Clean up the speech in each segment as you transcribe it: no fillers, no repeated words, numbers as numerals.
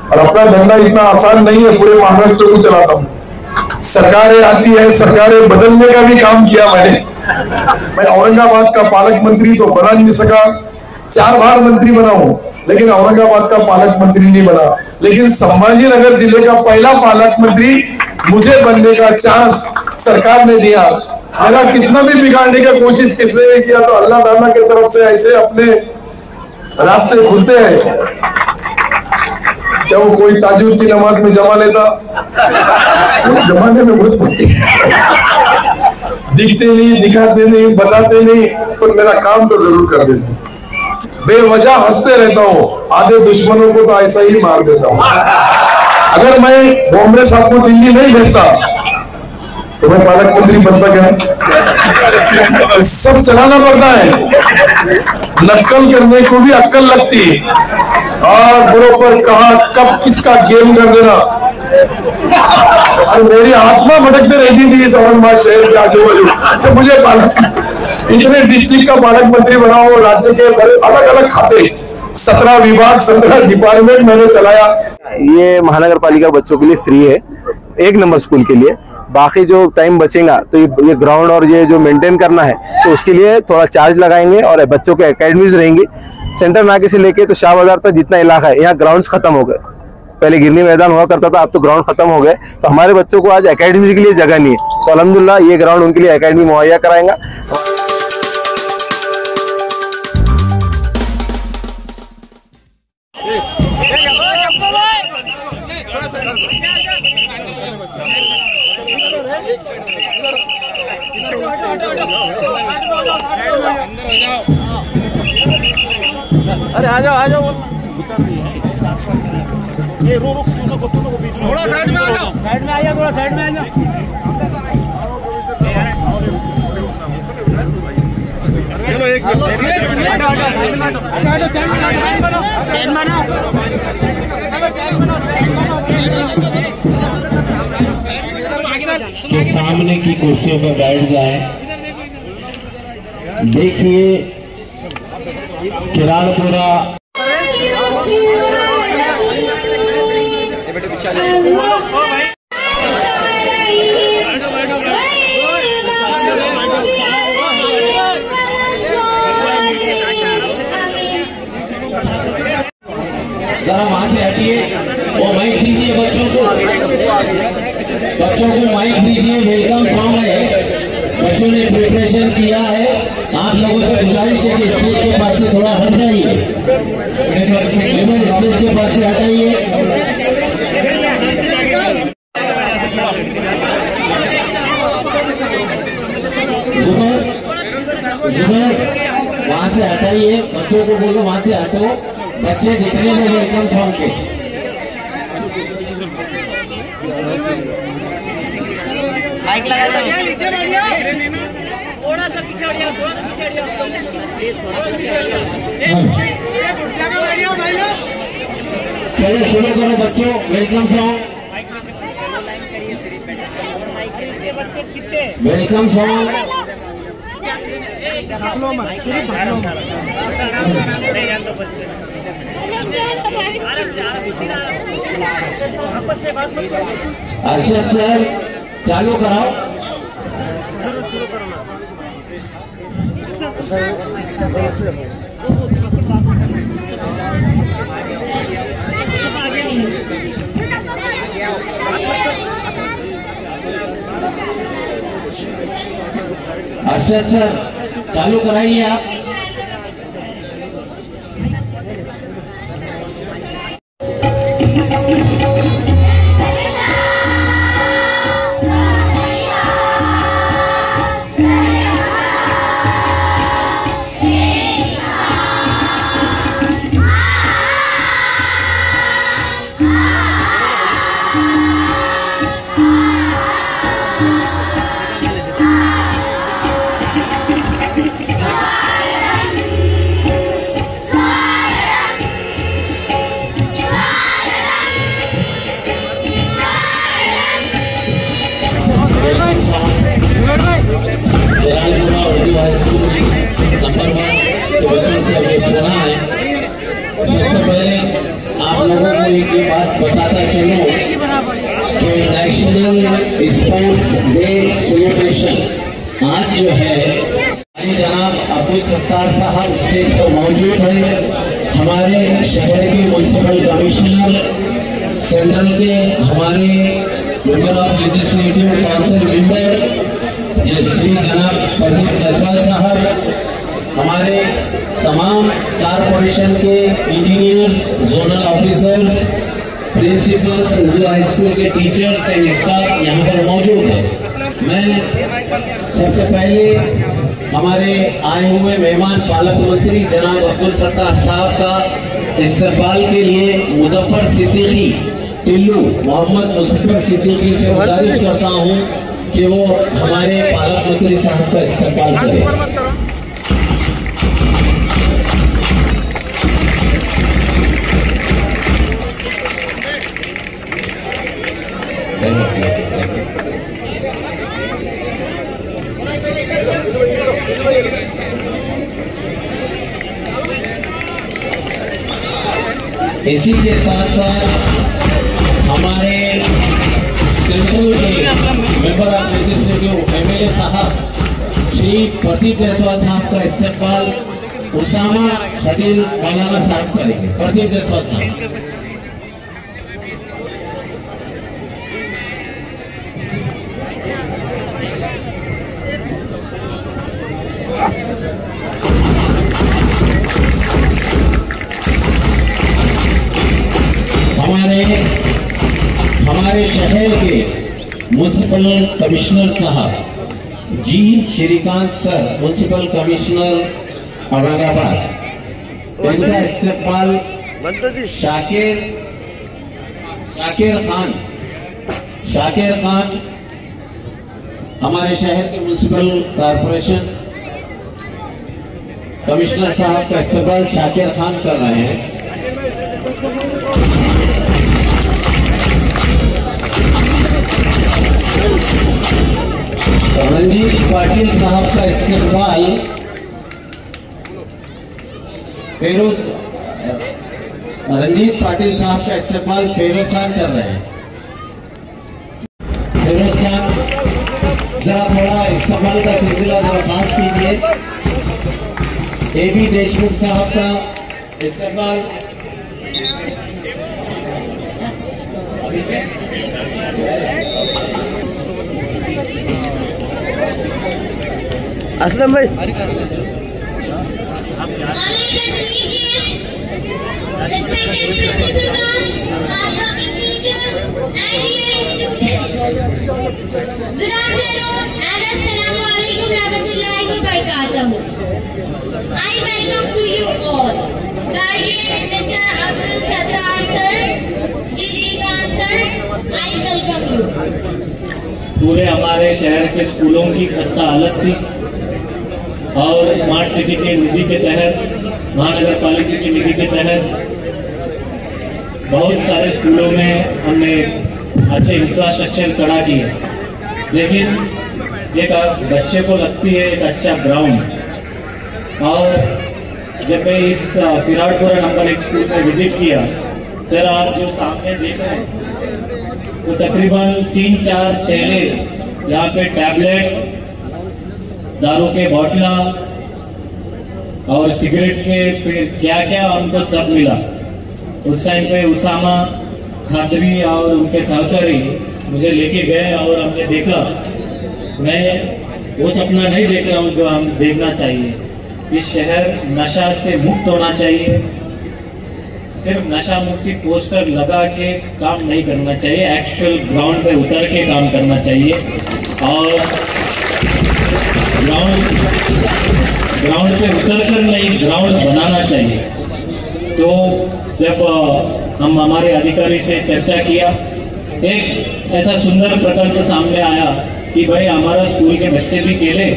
और अपना धंधा इतना आसान नहीं है, पूरे महाराष्ट्र को चलाता हूँ। सरकारें आती है, सरकारें बदलने का भी काम किया मैंने। मैं औरंगाबाद का पालक मंत्री तो बना नहीं सका, 4 बार मंत्री बना हूं, लेकिन औरंगाबाद का पालक मंत्री नहीं बना। लेकिन संभाजीनगर जिले का पहला पालक मंत्री मुझे बनने का चांस सरकार ने दिया। मेरा कितना भी बिगाड़ने का कोशिश किसने भी किया, तो अल्लाह ताला की तरफ से ऐसे अपने रास्ते खुलते हैं। क्या वो कोई ताजुद की नमाज में जमा लेता? जमाने में बहुत दिखते नहीं, दिखाते नहीं, बताते नहीं, पर मेरा काम तो जरूर कर देते। बेवजह हंसते रहता हूँ, आधे दुश्मनों को तो ऐसा ही मार देता हूँ। अगर मैं बॉम्बे साहब को दिल्ली नहीं भेजता तो मैं पालक मंत्री बनता क्या? सब चलाना पड़ता है, नक्कल करने को भी अक्कल लगती है, और बरोबर कहा कब किसका गेम कर देना। और मेरी आत्मा भटकते रहती थी इस औरंगाबाद शहर के आजू बाजू, तो मुझे पालक इतने डिस्ट्रिक्ट का पालक मंत्री बनाओ, राज्य के अलग अलग खाते, 17 विभाग, 17 डिपार्टमेंट मैंने चलाया। ये महानगर पालिका बच्चों के लिए फ्री है, 1 नंबर स्कूल के लिए। बाकी जो टाइम बचेगा तो ये ग्राउंड और ये जो मेंटेन करना है तो उसके लिए थोड़ा चार्ज लगाएंगे, और बच्चों के एकेडमीज रहेंगी। सेंटर नाके से लेके तो शाह बाजार तक जितना इलाका है, यहाँ ग्राउंड्स खत्म हो गए। पहले गिरनी मैदान हुआ करता था, अब तो ग्राउंड खत्म हो गए, तो हमारे बच्चों को आज एकेडमी के लिए जगह नहीं है, तो अल्हम्दुलिल्लाह ये ग्राउंड उनके लिए एकेडमी मुहैया कराएंगा। अरे आ जाओ ये रो थोड़ा साइड में आ जाओ, थोड़ा साइड में आ जाओ। चलो एक के सामने की कुर्सियों पर बैठ जाए। देखिए किराड़पुरा जरा वहां से हटिए और माइक दीजिए बच्चों को माइक दीजिए। वेलकम सॉन्ग है, बच्चों ने प्रिपरेशन किया है। आप लोगों से गुजारिश है कि स्टेज के पास से थोड़ा हट जाइए, स्टेज के पास से हटाइए। जुबैर वहां से हटाइए, बच्चों को बोलो वहां से हटो। बच्चे जितने लोग वेलकम सॉन्ग के माइक लगा दो, थोड़ा सा पीछे हटिए, चलो शुरू करो बच्चों, welcome song. Welcome song Arshad sir चालू कराओ। अर्शद सर चालू कराइए आप। Bye. लोगों को एक ये बात बताता चलूं कि नेशनल स्पोर्ट्स डे सेलिब्रेशन आज जो है जनाब अब्दुल सत्तार साहब स्टेज पर मौजूद हैं। हमारे शहर के म्युनिसिपल कमिश्नर, सेंट्रल के हमारे member of legislative council member Shri जनाब प्रदीप जायसवाल साहब, हमारे तमाम कारपोरेशन के engineers, zonal officers, principles, Urdu high school के टीचर्स एंड स्टाफ यहाँ पर मौजूद है। मैं सबसे पहले हमारे आए हुए मेहमान पालक मंत्री जनाब अब्दुल सत्तार साहब का इस्तकबाल के लिए मुजफ्फर सिद्दीकी टिल्लू मोहम्मद मुजफ्फर सिद्दीकी से गुजारिश करता हूं कि वो हमारे पालक मंत्री साहब का इस्तकबाल करें। इसी के साथ साथ हमारे सेंट्रल के मेंबर ऑफ लेजिस्लेटिव एमएलए साहब श्री प्रदीप जायसवाल साहब का इस्तकबाल उसामा खलील मौलाना साहब करेंगे। प्रदीप जायसवाल साहब। हमारे शहर के म्युनिसिपल कमिश्नर साहब ji Shrikant sir, municipal commissioner Aurangabad, इनका इस्तकबाल शाकिर खान हमारे शहर के म्युनिसिपल कॉर्पोरेशन कमिश्नर साहब का इस्तकबाल शाकिर खान कर रहे हैं। रंजीत पाटिल साहब का इस्तकबाल रंजीत पाटिल साहब का इस्तकबाल फेरोज खान कर रहे हैं। फेरोज खान जरा थोड़ा इस्तकबाल का सिलसिला जरा पास कीजिए। AB देशमुख साहब का इस्तकबाल असलम भाई I welcome to you all, Guardian Mr. Abdul Sattar sir, G. Shrikant sir, I welcome you. पूरे हमारे शहर के स्कूलों की खस्ता हालत थी और स्मार्ट सिटी के निधि के तहत, महानगर पालिका की निधि के तहत बहुत सारे स्कूलों में हमने अच्छे इंफ्रास्ट्रक्चर खड़ा किए, लेकिन एक बच्चे को लगती है एक अच्छा ग्राउंड। और जब मैं इस विराटपुरा नंबर 1 स्कूल में विजिट किया, सर आप जो सामने देख रहे हैं तो तकरीबन 3-4 थैले यहाँ पे टैबलेट, दारू के बोतला और सिगरेट के फिर क्या क्या उनको सब मिला। उस टाइम पे उसामा खादरी और उनके सहकारी मुझे लेके गए और हमने देखा। मैं वो सपना नहीं देख रहा हूँ जो हम देखना चाहिए। इस शहर नशा से मुक्त होना चाहिए। सिर्फ नशा मुक्ति पोस्टर लगा के काम नहीं करना चाहिए, एक्चुअल ग्राउंड पे उतर के काम करना चाहिए और ग्राउंड पे उतर कर नहीं, ग्राउंड बनाना चाहिए। तो जब हम हमारे अधिकारी से चर्चा किया, एक ऐसा सुंदर प्रकल्प सामने आया कि भाई हमारा स्कूल के बच्चे भी खेले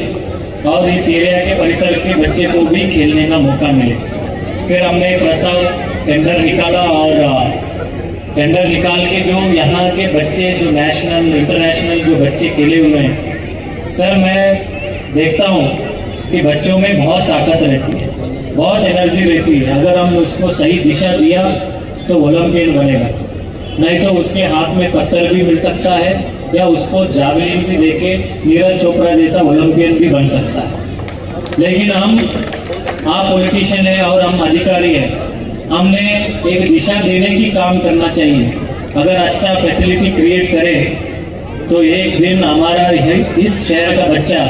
और इस एरिया के परिसर के बच्चे को भी खेलने का मौका मिले। फिर हमने प्रस्ताव टेंडर निकाला और टेंडर निकाल के जो यहाँ के बच्चे, जो नेशनल इंटरनेशनल जो बच्चे खेले हुए हैं, सर मैं देखता हूँ कि बच्चों में बहुत ताकत रहती है, बहुत एनर्जी रहती है। अगर हम उसको सही दिशा दिया तो ओलंपियन बनेगा, नहीं तो उसके हाथ में पत्थर भी मिल सकता है या उसको जावलिन भी देके नीरज चोपड़ा जैसा ओलंपियन भी बन सकता है। लेकिन आप पॉलिटिशियन है और हम अधिकारी है, हमने एक दिशा देने की काम करना चाहिए। अगर अच्छा फैसिलिटी क्रिएट करें तो एक दिन हमारा इस शहर का बच्चा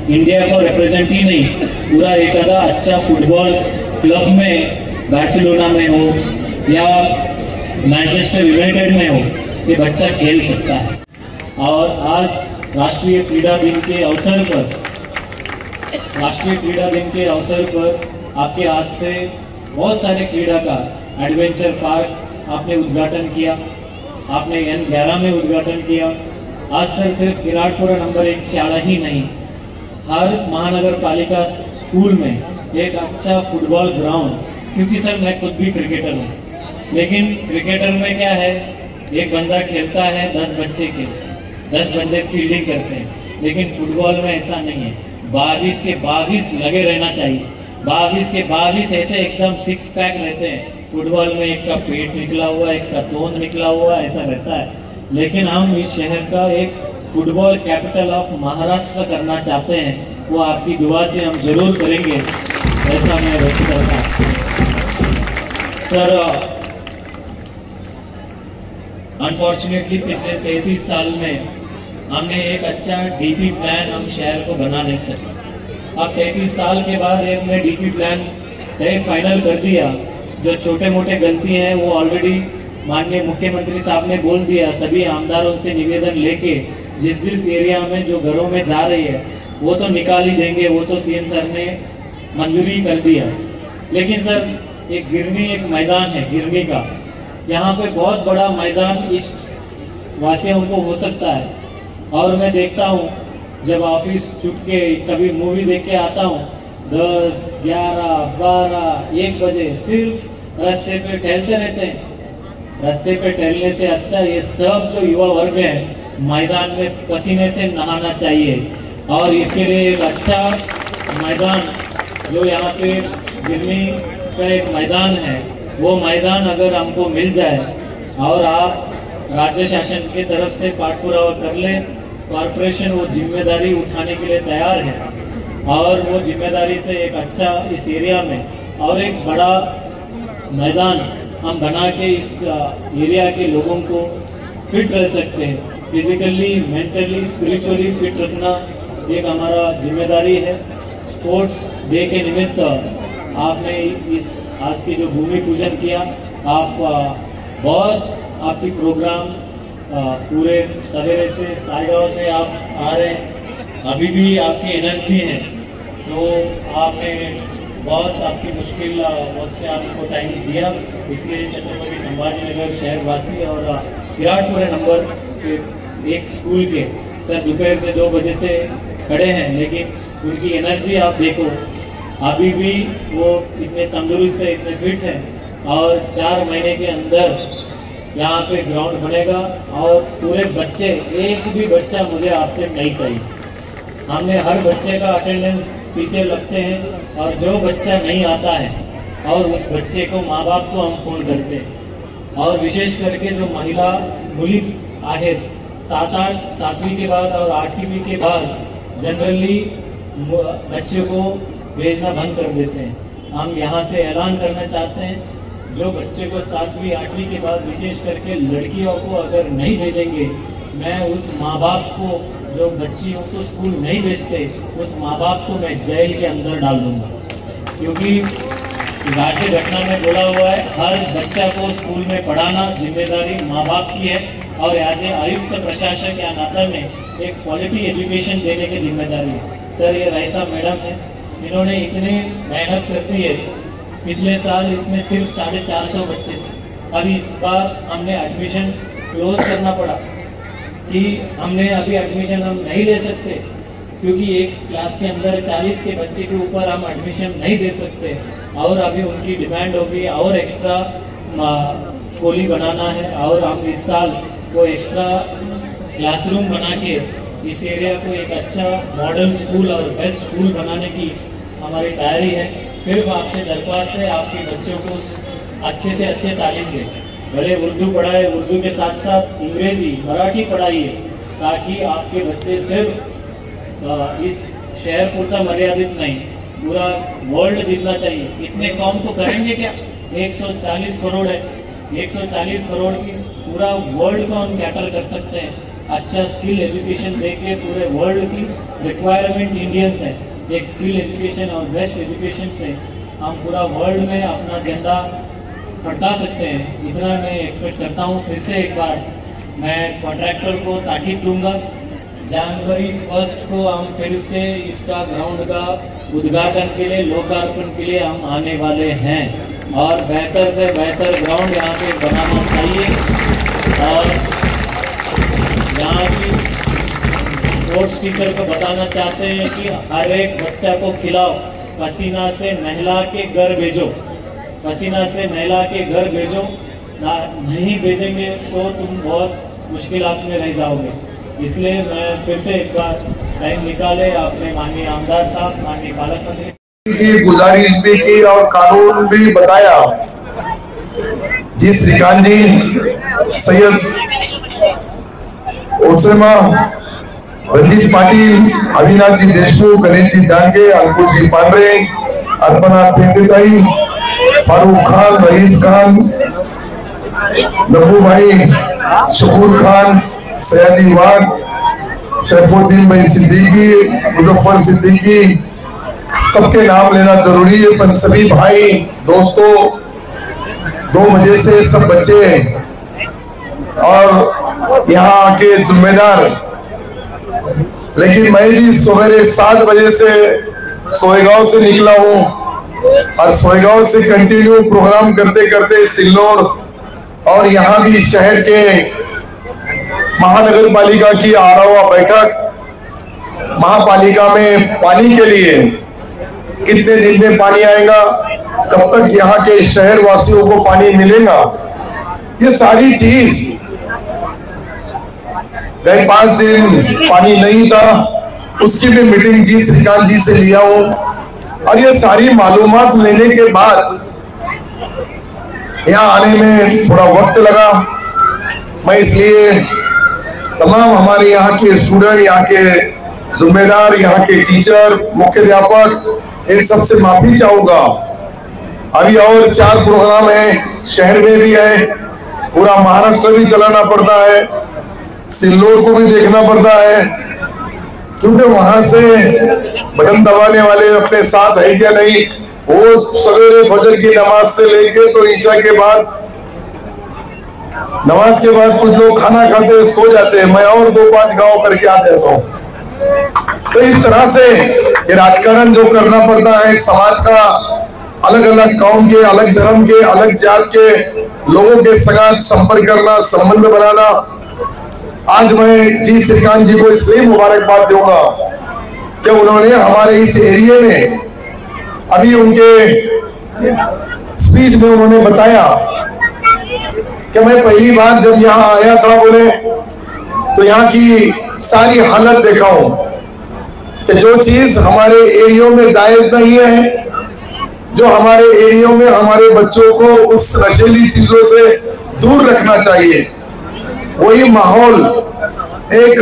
इंडिया को रिप्रेजेंट ही नहीं, पूरा एक आधा अच्छा फुटबॉल क्लब में, बार्सिलोना में हो या मैनचेस्टर यूनाइटेड में हो, ये बच्चा खेल सकता है। और आज राष्ट्रीय क्रीड़ा दिन के अवसर पर आपके हाथ से बहुत सारे क्रीड़ा का एडवेंचर पार्क आपने उद्घाटन किया, आपने N11 में उद्घाटन किया। आज सर सिर्फ किराटपुरा नंबर 1 शाला ही नहीं, हर महानगर पालिका स्कूल में एक अच्छा फुटबॉल ग्राउंड, क्योंकि सर मैं खुद भी क्रिकेटर हूँ, लेकिन क्रिकेटर में क्या है, एक बंदा खेलता है 10 बंदे फील्डिंग करते हैं, लेकिन फुटबॉल में ऐसा नहीं है। 22 के 22 लगे रहना चाहिए, 22 के 22 ऐसे एकदम 6 पैक रहते हैं। फुटबॉल में एक का पेट निकला हुआ, एक का तोंद निकला हुआ, ऐसा रहता है। लेकिन हम इस शहर का एक फुटबॉल कैपिटल ऑफ महाराष्ट्र करना चाहते हैं, वो आपकी दुआ से हम जरूर करेंगे, ऐसा मैं व्यक्त करता हूँ। सर अनफॉर्चुनेटली पिछले 33 साल में हमने एक अच्छा डीपी प्लान हम शहर को बना नहीं सके। अब 33 साल के बाद एक ने डीपी प्लान फाइनल कर दिया। जो छोटे मोटे गलती हैं वो ऑलरेडी माननीय मुख्यमंत्री साहब ने बोल दिया, सभी आमदारों से निवेदन लेके जिस एरिया में जो घरों में जा रही है वो तो निकाल ही देंगे, वो तो सीएम सर ने मंजूरी कर दिया। लेकिन सर एक मैदान है गिरनी का, यहाँ पे बहुत बड़ा मैदान इस वासियों को हो सकता है। और मैं देखता हूँ जब ऑफिस छूट के कभी मूवी देख के आता हूँ 10, 11, 12, 1 बजे सिर्फ रास्ते पे टहलते रहते हैं। रास्ते पे टहलने से अच्छा ये सब जो युवा वर्ग है मैदान में पसीने से नहाना चाहिए। और इसके लिए एक अच्छा मैदान जो यहाँ पे गिरनी का एक मैदान है, वो मैदान अगर हमको मिल जाए और आप राज्य शासन की तरफ से पाठपुरावा कर ले, कॉर्पोरेशन वो जिम्मेदारी उठाने के लिए तैयार है। और वो जिम्मेदारी से एक अच्छा इस एरिया में और एक बड़ा मैदान हम बना के इस एरिया के लोगों को फिट रह सकते हैं। फिजिकली, मेंटली, स्पिरिचुअली फिट रखना एक हमारा जिम्मेदारी है। स्पोर्ट्स डे के निमित्त आपने इस आज की जो भूमि पूजन किया, आप बहुत आपकी प्रोग्राम पूरे सवेरे से सायगांव से आप आ रहे हैं, अभी भी आपकी एनर्जी है, तो आपने बहुत आपकी मुश्किल वक्त से आपको टाइम दिया। इसलिए छत्रपति संभाजी नगर शहरवासी और किराटपुरा नंबर 1 स्कूल के सर दोपहर से 2 बजे से खड़े हैं, लेकिन उनकी एनर्जी आप देखो, अभी भी वो इतने तंदुरुस्त है, इतने फिट हैं। और 4 महीने के अंदर यहाँ पे ग्राउंड बनेगा और पूरे बच्चे, एक भी बच्चा मुझे आपसे नहीं चाहिए। हमने हर बच्चे का अटेंडेंस पीछे लगते हैं और जो बच्चा नहीं आता है और उस बच्चे को माँ बाप को हम फोन करते हैं। और विशेष करके जो महिला मुली आहे 7वीं के बाद और 8वीं के बाद जनरली बच्चे को भेजना बंद कर देते हैं। हम यहाँ से ऐलान करना चाहते हैं, जो बच्चे को 7वीं 8वीं के बाद विशेष करके लड़कियों को अगर नहीं भेजेंगे, मैं उस माँ बाप को जो बच्चियों को स्कूल नहीं भेजते, उस माँ बाप को मैं जेल के अंदर डाल दूंगा। क्योंकि राज्य घटना में बोला हुआ है हर बच्चा को स्कूल में पढ़ाना जिम्मेदारी माँ बाप की है और एज ए आयुक्त प्रशासक या नाता में एक क्वालिटी एजुकेशन देने की जिम्मेदारी है। सर ये राइसा मैडम है, इन्होंने इतनी मेहनत कर दी है। पिछले साल इसमें सिर्फ 450 बच्चे थे, अभी इस बार हमने एडमिशन क्लोज करना पड़ा कि हमने अभी एडमिशन हम नहीं ले सकते, क्योंकि एक क्लास के अंदर 40 के बच्चे के ऊपर हम एडमिशन नहीं दे सकते। और अभी उनकी डिमांड होगी और एक्स्ट्रा कोली बनाना है और हम इस साल वो एक्स्ट्रा क्लासरूम बना के इस एरिया को एक अच्छा मॉडल स्कूल और बेस्ट स्कूल बनाने की हमारी तैयारी है। सिर्फ आपसे दरख्वास्त है, आपके बच्चों को अच्छे से अच्छे तालीम दें। भले उर्दू पढ़ाए, उर्दू के साथ साथ अंग्रेजी मराठी पढ़ाइए, ताकि आपके बच्चे सिर्फ इस शहर पूरता मर्यादित नहीं, पूरा वर्ल्ड जीतना चाहिए। इतने काम तो करेंगे क्या? 140 करोड़ है, 140 करोड़ की पूरा वर्ल्ड को हम कैटर कर सकते हैं। अच्छा स्किल एजुकेशन देके पूरे वर्ल्ड की रिक्वायरमेंट इंडियंस है, एक स्किल एजुकेशन और बेस्ट एजुकेशन से हम पूरा वर्ल्ड में अपना झंडा फटका सकते हैं। इतना मैं एक्सपेक्ट करता हूँ। फिर से एक बार मैं कॉन्ट्रैक्टर को ताकीद दूंगा, जनवरी 1 को हम फिर से इसका ग्राउंड का उद्घाटन के लिए, लोकार्पण के लिए हम आने वाले हैं, और बेहतर से बेहतर ग्राउंड यहाँ पे बनाना चाहिए। और यहाँ की स्पोर्ट्स टीचर को बताना चाहते हैं कि हर एक बच्चा को खिलाओ, पसीना से नहला के घर भेजो, पसीना से नहला के घर भेजो। नहीं भेजेंगे तो तुम बहुत मुश्किलात में रह जाओगे। इसलिए मैं फिर से एक बार टाइम निकाले आपने माननीय आमदार साहब, माननीय पालक मंत्री की गुजारिश भी की और कानून भी बताया। जी श्रीकांत जी, सैयद ओसेमा, रंजीत पाटिल, अविनाश जी देशमुख, गणेश जी डांगे, अंकुश जी पांडे, अर्पणा तेंदुताई, फारूक खान, रईस खान, नबू भाई, शकूर खान, सयाजी वाग, शैफुद्दीन भाई सिद्दीकी, मुजफ्फर सिद्दीकी, सबके नाम लेना जरूरी है। पर सभी भाई दोस्तों, 2 बजे से सब बच्चे और यहाँ आके जिम्मेदार, लेकिन मैं भी सवेरे 7 बजे से सोएगांव से निकला हूँ और सोएगांव से कंटिन्यू प्रोग्राम करते करते सिल्लोड और यहाँ भी शहर के महानगर पालिका की 18वां बैठक, महापालिका में पानी के लिए कितने दिन में पानी आएगा, कब तक यहाँ के शहर वासियों को पानी मिलेगा, ये सारी चीज गए 5 दिन पानी नहीं था, उसकी भी मीटिंग जी श्रीकांत जी से लिया हूं। और ये सारी मालूमात लेने के बाद यहाँ आने में थोड़ा वक्त लगा। मैं इसलिए तमाम हमारे यहाँ के स्टूडेंट, यहाँ के जिम्मेदार, यहाँ के टीचर, मुख्याध्यापक, इन सबसे माफी चाहूंगा। अभी और 4 प्रोग्राम है, शहर में भी है, पूरा महाराष्ट्र भी चलाना पड़ता है, सिल्लोड को भी देखना पड़ता है, क्योंकि वहां से बटन दबाने वाले अपने साथ है क्या नहीं। वो सवेरे फजर की नमाज से लेके तो ईशा के बाद, नमाज के बाद कुछ लोग खाना खाते सो जाते हैं, मैं और 2-5 गांव करके आ जाता हूँ। तो इस तरह से ये राजकारण जो करना पड़ता है, समाज का अलग अलग कौम के, अलग धर्म के, अलग जात के लोगों के साथ संपर्क करना, संबंध बनाना। आज मैं जी श्रीकांत जी को इसलिए मुबारकबाद दूंगा कि उन्होंने हमारे इस एरिया में, अभी उनके स्पीच में उन्होंने बताया कि मैं पहली बार जब यहाँ आया था, बोले तो यहाँ की सारी हालत देखा हूं कि जो चीज हमारे एरियो में जायज नहीं है, जो हमारे एरियो में हमारे बच्चों को उस नशीली चीजों से दूर रखना चाहिए, वही माहौल एक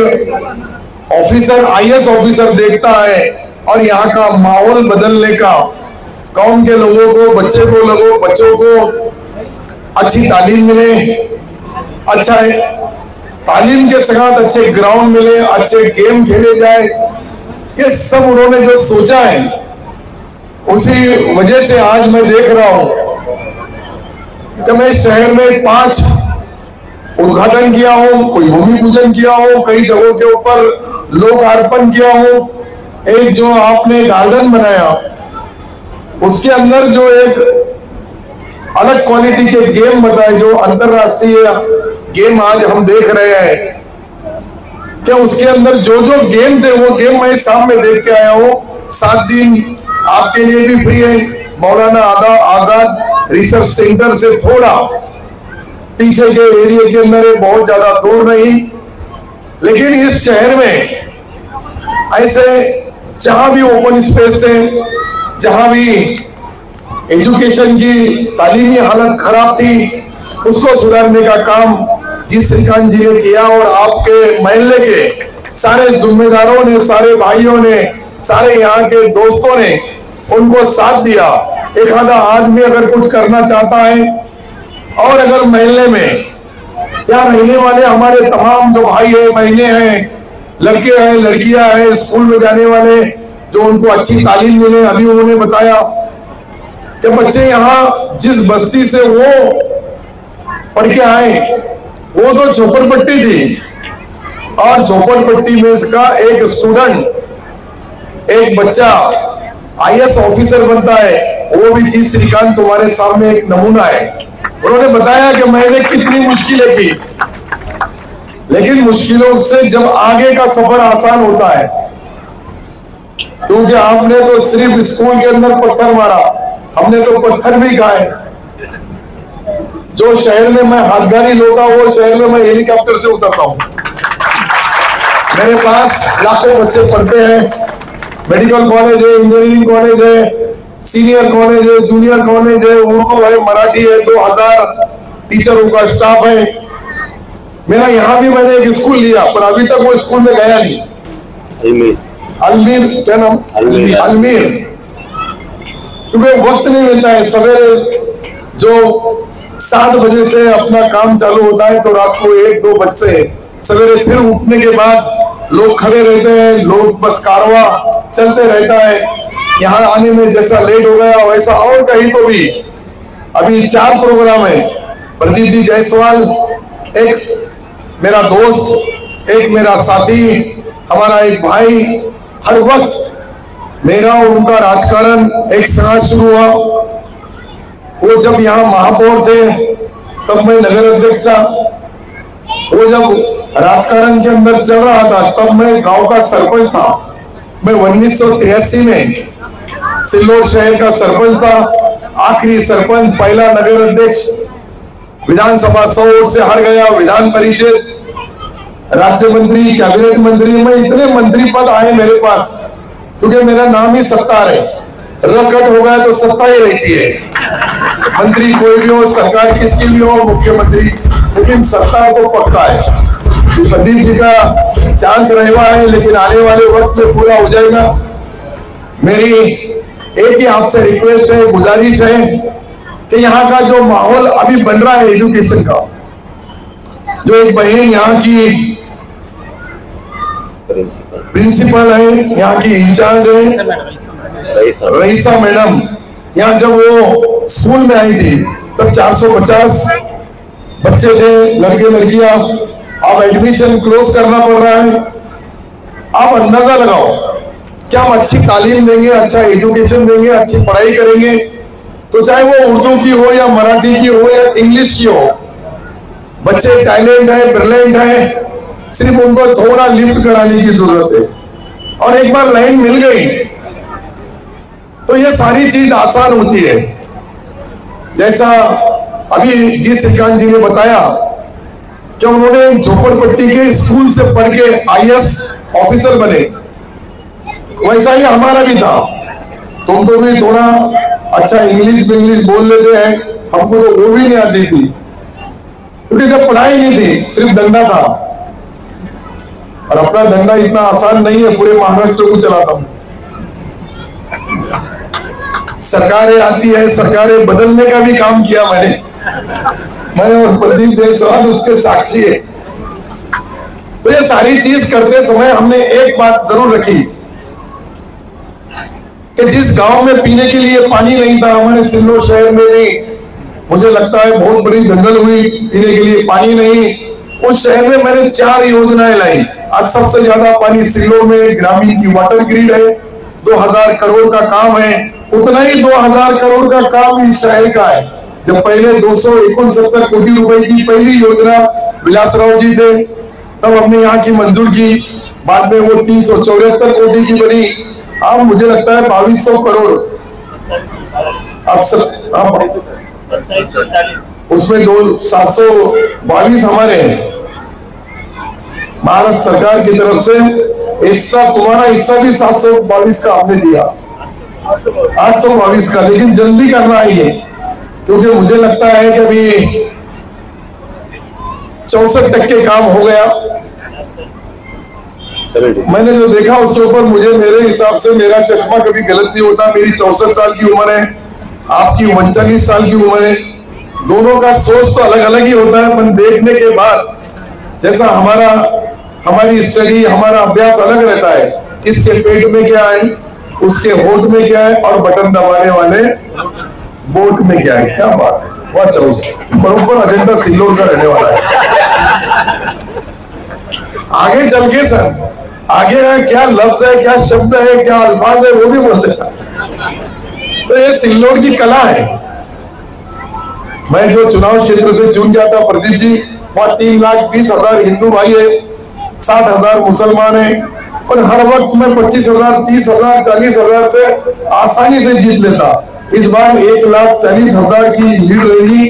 ऑफिसर, IAS ऑफिसर देखता है। और यहाँ का माहौल बदलने का, कौम के लोगों को, बच्चों को अच्छी तालीम मिले, अच्छा तालीम के साथ अच्छे ग्राउंड मिले, अच्छे गेम खेले जाए, ये सब उन्होंने जो सोचा है, उसी वजह से आज मैं देख रहा हूं कि मैं शहर में 5 उद्घाटन किया हूं, कोई भूमि पूजन किया हूं, कई जगहों के ऊपर लोकार्पण किया हूं। एक जो आपने गार्डन बनाया, उसके अंदर जो एक अलग क्वालिटी के गेम बताए, जो अंतरराष्ट्रीय गेम आज हम देख रहे हैं, क्या उसके अंदर जो जो गेम थे वो गेम मैं सामने देख के आया हूं। 7 दिन आपके लिए भी फ्री है, मौलाना आजाद रिसर्च सेंटर से थोड़ा पीछे के एरिया के अंदर है, बहुत ज्यादा दूर नहीं। लेकिन इस शहर में ऐसे जहां भी ओपन स्पेस थे, जहां भी एजुकेशन की तालीमी हालत खराब थी, उसको सुधारने का काम जी श्रीकांत जी ने किया। और आपके महल्ले के सारे जिम्मेदारों ने, सारे भाइयों ने, सारे यहाँ के दोस्तों ने उनको साथ दिया। एक आधा आदमी अगर कुछ करना चाहता है और अगर महल्ले में यहाँ रहने वाले हमारे तमाम जो भाई है, बहने हैं, लड़के हैं, लड़कियां हैं, स्कूल में जाने वाले जो उनको अच्छी तालीम मिले, अभी उन्होंने बताया कि बच्चे यहाँ जिस बस्ती से वो पढ़ के आए वो तो झोपड़पट्टी थी, और झोपड़पट्टी में इसका एक स्टूडेंट, एक बच्चा IAS ऑफिसर बनता है, वो भी जी श्रीकांत तुम्हारे सामने एक नमूना है। उन्होंने बताया कि मैंने कितनी मुश्किलें की, लेकिन मुश्किलों से जब आगे का सफर आसान होता है, क्योंकि आपने तो सिर्फ स्कूल के अंदर पत्थर मारा, हमने तो पत्थर भी खाए। जो शहर में मैं हाथगाड़ी लौटा, वो शहर में मैं हेलीकॉप्टर से उतरता हूँ। मेरे पास लाखों बच्चे पढ़ते हैं, मेडिकल कॉलेज है, इंजीनियरिंग कॉलेज है, सीनियर कॉलेज है, जूनियर कॉलेज है, उर्दू है, मराठी है, 2000 टीचरों का स्टाफ है मेरा। यहाँ भी मैंने एक स्कूल लिया, पर अभी तक वो स्कूल में गया नहीं। अलमीर, क्या नाम? अलमीर। क्योंकि वक्त नहीं मिलता है। सवेरे जो 7 बजे से अपना काम चालू होता है तो रात को 1-2 बजे से सवेरे फिर उठने के बाद लोग खड़े रहते हैं, लोग बस कारवा चलते रहता है। यहाँ आने में जैसा लेट हो गया वैसा और कहीं तो भी अभी 4 प्रोग्राम है। प्रदीप जी जायसवाल एक मेरा दोस्त, एक मेरा साथी, हमारा एक भाई, हर वक्त मेरा और उनका राजकारण एक साथ शुरू हुआ। वो जब यहाँ महापौर थे तब मैं नगर अध्यक्ष था, वो जब राजकारण के अंदर चल रहा था तब मैं गांव का सरपंच था। मैं 1983 में सिल्लोड शहर का सरपंच था, आखिरी सरपंच, पहला नगर अध्यक्ष, विधानसभा 100 वोट से हार गया, विधान परिषद, राज्य मंत्री, कैबिनेट मंत्री, में इतने मंत्री पद आए मेरे पास, क्योंकि मेरा नाम ही सत्तार है। रकट हो गया तो सत्ता ही रहती है, मंत्री कोई भी हो, सरकार किसकी भी हो, मुख्यमंत्री, लेकिन सत्ता तो पक्का है। प्रदीप जी का चांस रहा है, लेकिन आने वाले वक्त में पूरा हो जाएगा। मेरी एक ही आपसे रिक्वेस्ट है, गुजारिश है कि यहाँ का जो माहौल अभी बन रहा है एजुकेशन का, जो एक बहन यहाँ की प्रिंसिपल है, यहाँ की इंचार्ज है रईसा मैडम, यहाँ जब वो स्कूल में आई थी तब 450 बच्चे थे, लड़के लड़कियां। अब एडमिशन क्लोज करना पड़ रहा है। आप अंदाजा लगाओ, क्या हम अच्छी तालीम देंगे, अच्छा एजुकेशन देंगे, अच्छी पढ़ाई करेंगे, तो चाहे वो उर्दू की हो या मराठी की हो या इंग्लिश की हो, बच्चे टैलेंट है, ब्रिलियंट है, सिर्फ उनको थोड़ा लिफ्ट कराने की जरूरत है। और एक बार लाइन मिल गई तो ये सारी चीज आसान होती है। जैसा अभी जी श्रीकांत जी ने बताया कि उन्होंने झोपड़पट्टी के स्कूल से पढ़ के IAS ऑफिसर बने, वैसा ही हमारा भी था। तुम तो भी थोड़ा अच्छा इंग्लिश बोल लेते हैं, हमको तो वो भी नहीं आती थी, क्योंकि जब पढ़ाई नहीं थी, सिर्फ डंडा था। और अपना धंधा इतना आसान नहीं है, पूरे महाराष्ट्र को चलाता हूं। सरकारें आती है, सरकारें बदलने का भी काम किया मैंने और प्रदीप जायसवाल उसके साक्षी है। तो ये सारी चीज करते समय हमने एक बात जरूर रखी कि जिस गांव में पीने के लिए पानी नहीं था, हमारे सिल्लोड शहर में भी मुझे लगता है बहुत बड़ी दंगल हुई, पीने के लिए पानी नहीं। उस शहर में मैंने 4 योजनाएं लाई। आज सबसे ज्यादा पानी सिल्लोड में ग्रामीण की वाटर ग्रिड है, 2000 करोड़ का काम है। उतना ही 2000 करोड़ का काम इस शहर का है। जब पहले 269 कोटी रुपए की पहली योजना विलासराव जी थे, तब हमने यहाँ की मंजूर की, बाद में वो 374 कोटी की बनी। अब मुझे लगता है 2200 करोड़, अब उसमें 722 हमारे हैं महाराष्ट्र सरकार की तरफ से। एक्स्ट्रा तुम्हारा हिस्सा भी 722 का आपने दिया, 822 का। लेकिन जल्दी करना है ये, क्योंकि मुझे लगता है कि अभी 64% काम हो गया। मैंने जो देखा उसके ऊपर मुझे, मेरे हिसाब से मेरा चश्मा कभी गलत नहीं होता। मेरी 64 साल की उम्र है, आपकी 39 साल की उम्र है, दोनों का सोच तो अलग अलग ही होता है, पर देखने के बाद जैसा हमारी स्टडी, हमारा अभ्यास अलग रहता है। किसके पेट में क्या है, उसके होठ में क्या है, और बटन दबाने वाले बोट में क्या है। क्या बात है, वाह, चलो बरोबर एजेंडा सिल्लोर का रहने वाला है। आगे चल के सर, आगे क्या लफ्ज है, क्या शब्द है, क्या अल्फाज है, वो भी बोलते हैं। तो ये सिल्लोर की कला है। मैं जो चुनाव क्षेत्र से चुन गया था प्रदीप जी, वहां 3,20,000 हिंदू भाई है, 60,000 मुसलमान है, और हर वक्त मैं 25,000, 30,000, 40,000 से आसानी से जीत लेता। इस बार 1,40,000 की लीड रहेगी।